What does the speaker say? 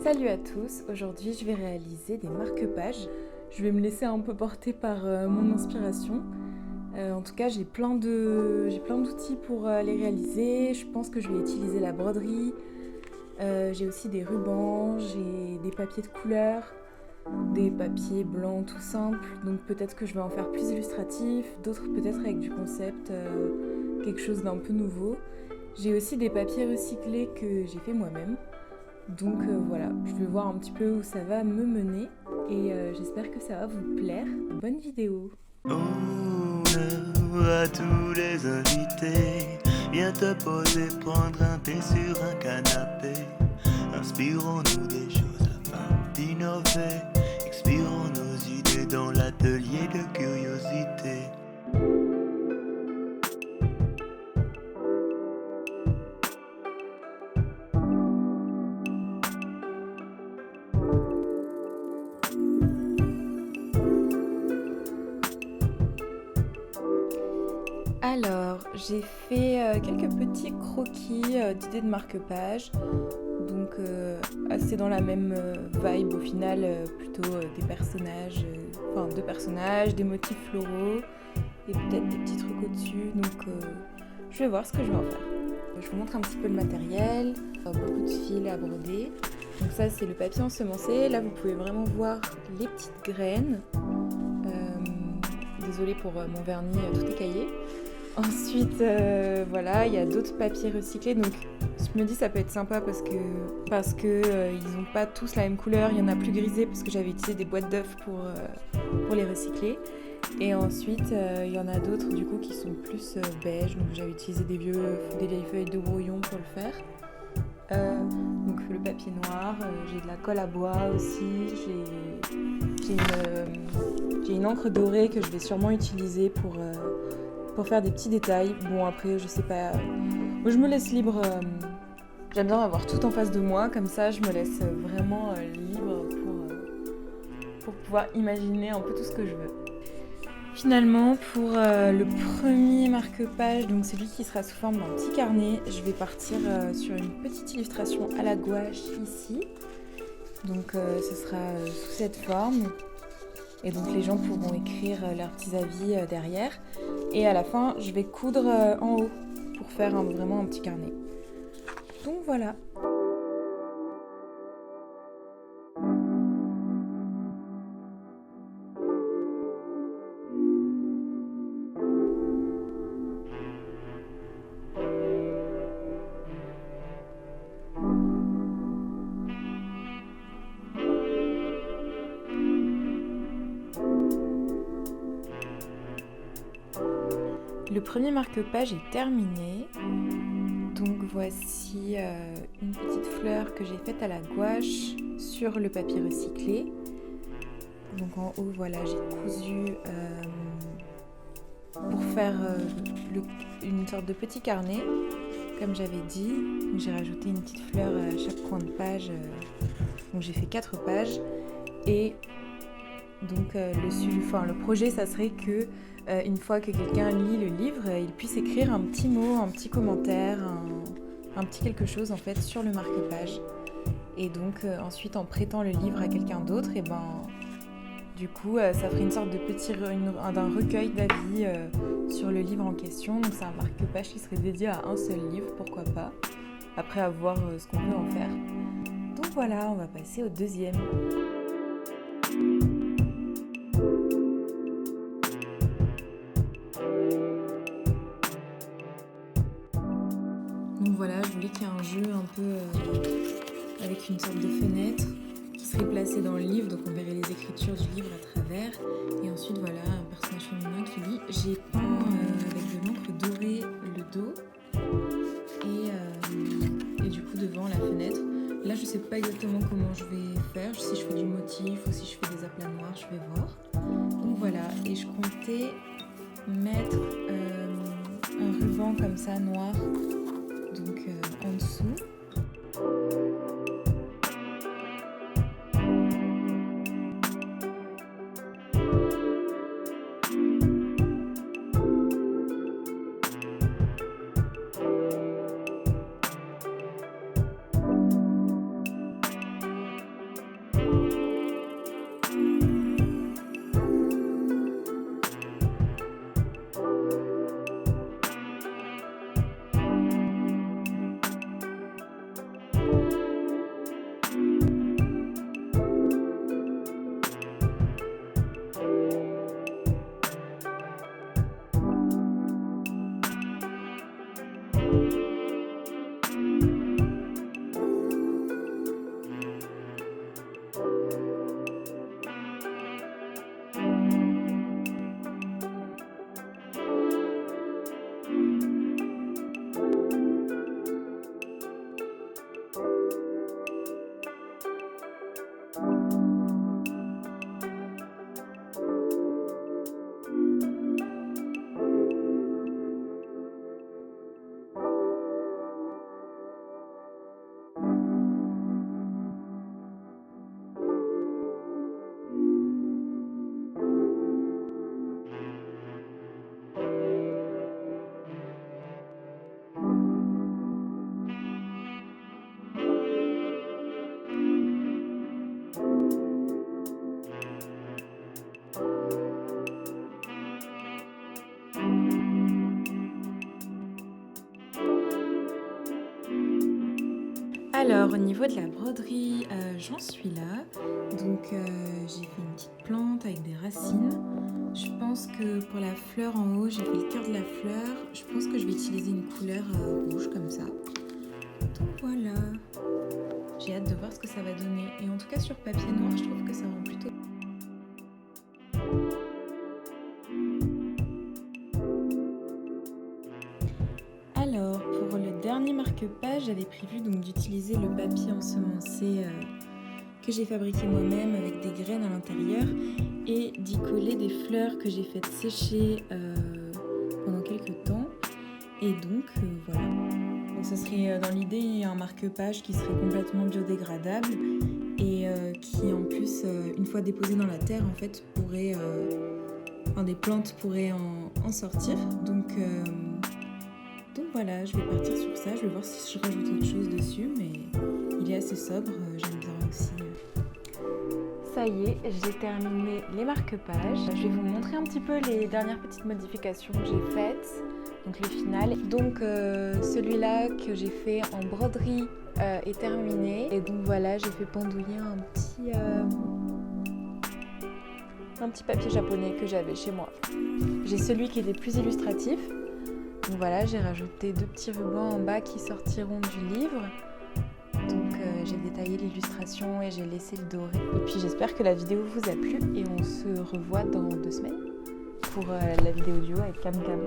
Salut à tous, aujourd'hui je vais réaliser des marque-pages. Je vais me laisser un peu porter par mon inspiration. En tout cas j'ai plein d'outils pour les réaliser. Je pense que je vais utiliser la broderie. J'ai aussi des rubans, j'ai des papiers de couleur, des papiers blancs tout simples. Donc peut-être que je vais en faire plus illustratif, d'autres peut-être avec du concept, quelque chose d'un peu nouveau. J'ai aussi des papiers recyclés que j'ai fait moi-même. Donc voilà, je vais voir un petit peu où ça va me mener et j'espère que ça va vous plaire. Bonne vidéo. Honneur à tous les invités. Viens te poser, prendre un thé sur un canapé. Inspirons-nous des choses afin d'innover. Expirons nos idées dans l'atelier de curiosité. Alors, j'ai fait quelques petits croquis d'idées de marque-page. Donc assez dans la même vibe au final, plutôt des personnages, deux personnages, des motifs floraux et peut-être des petits trucs au-dessus. Donc je vais voir ce que je vais en faire. Je vous montre un petit peu le matériel, beaucoup de fils à broder. Donc ça c'est le papier ensemencé. Là vous pouvez vraiment voir les petites graines. Désolée pour mon vernis tout écaillé. Ensuite, voilà, il y a d'autres papiers recyclés, donc je me dis ça peut être sympa parce que ils n'ont pas tous la même couleur. Il y en a plus grisé parce que j'avais utilisé des boîtes d'œufs pour les recycler. Et ensuite, il y en a d'autres du coup qui sont plus beige, donc j'avais utilisé des vieilles feuilles de brouillon pour le faire. Donc le papier noir, j'ai de la colle à bois aussi, j'ai une encre dorée que je vais sûrement utiliser pour faire des petits détails. Bon après je sais pas, moi je me laisse libre, j'aime bien avoir tout en face de moi, comme ça je me laisse vraiment libre pour pouvoir imaginer un peu tout ce que je veux. Finalement pour le premier marque-page, donc celui qui sera sous forme d'un petit carnet, je vais partir sur une petite illustration à la gouache ici. Donc ce sera sous cette forme. Et donc les gens pourront écrire leurs petits avis derrière. Et à la fin, je vais coudre en haut pour faire vraiment un petit carnet. Donc voilà. Le premier marque-page est terminé. Donc voici une petite fleur que j'ai faite à la gouache sur le papier recyclé. Donc en haut, voilà, j'ai cousu pour faire une sorte de petit carnet, comme j'avais dit. J'ai rajouté une petite fleur à chaque coin de page. Donc j'ai fait 4 pages. Et donc le projet, ça serait que une fois que quelqu'un lit le livre, il puisse écrire un petit mot, un petit commentaire, un petit quelque chose en fait sur le marque-page. Et donc ensuite en prêtant le livre à quelqu'un d'autre, et du coup ça ferait une sorte de d'un recueil d'avis sur le livre en question. Donc c'est un marque-page qui serait dédié à un seul livre, pourquoi pas, après à voir ce qu'on peut en faire. Donc voilà, on va passer au deuxième. Donc voilà, je voulais qu'il y ait un jeu un peu avec une sorte de fenêtre qui serait placée dans le livre, donc on verrait les écritures du livre à travers. Et ensuite voilà, un personnage féminin qui lit. J'ai peint avec de l'encre dorée le dos et du coup devant la fenêtre. Là je sais pas exactement comment je vais faire, si je fais du motif ou si je fais des aplats noirs, je vais voir. Donc voilà, et je comptais mettre un ruban comme ça noir, donc en dessous. Alors, au niveau de la broderie, j'en suis là. Donc, j'ai fait une petite plante avec des racines. Je pense que pour la fleur en haut, j'ai fait le cœur de la fleur. Je pense que je vais utiliser une couleur rouge comme ça. Donc voilà. J'ai hâte de voir ce que ça va donner. Et en tout cas, sur papier noir, je trouve que ça rend plutôt... Alors, pour le dernier marque-page, j'avais prévu donc d'utiliser le papier ensemencé que j'ai fabriqué moi-même avec des graines à l'intérieur et d'y coller des fleurs que j'ai faites sécher pendant quelques temps. Et donc, voilà. Donc, ce serait dans l'idée un marque-page qui serait complètement biodégradable et qui, en plus, une fois déposé dans la terre, en fait, pourrait... des plantes pourraient en sortir. Donc voilà, je vais partir sur ça. Je vais voir si je rajoute autre chose dessus, mais il est assez sobre. J'aime bien aussi. Ça y est, j'ai terminé les marque-pages. Je vais vous montrer un petit peu les dernières petites modifications que j'ai faites. Donc le final. Donc celui-là que j'ai fait en broderie est terminé. Et donc voilà, j'ai fait pendouiller un petit papier japonais que j'avais chez moi. J'ai celui qui était plus illustratif. Donc voilà, j'ai rajouté 2 petits rubans en bas qui sortiront du livre. Donc j'ai détaillé l'illustration et j'ai laissé le doré. Et puis j'espère que la vidéo vous a plu et on se revoit dans 2 semaines pour la vidéo duo avec Cam Cam.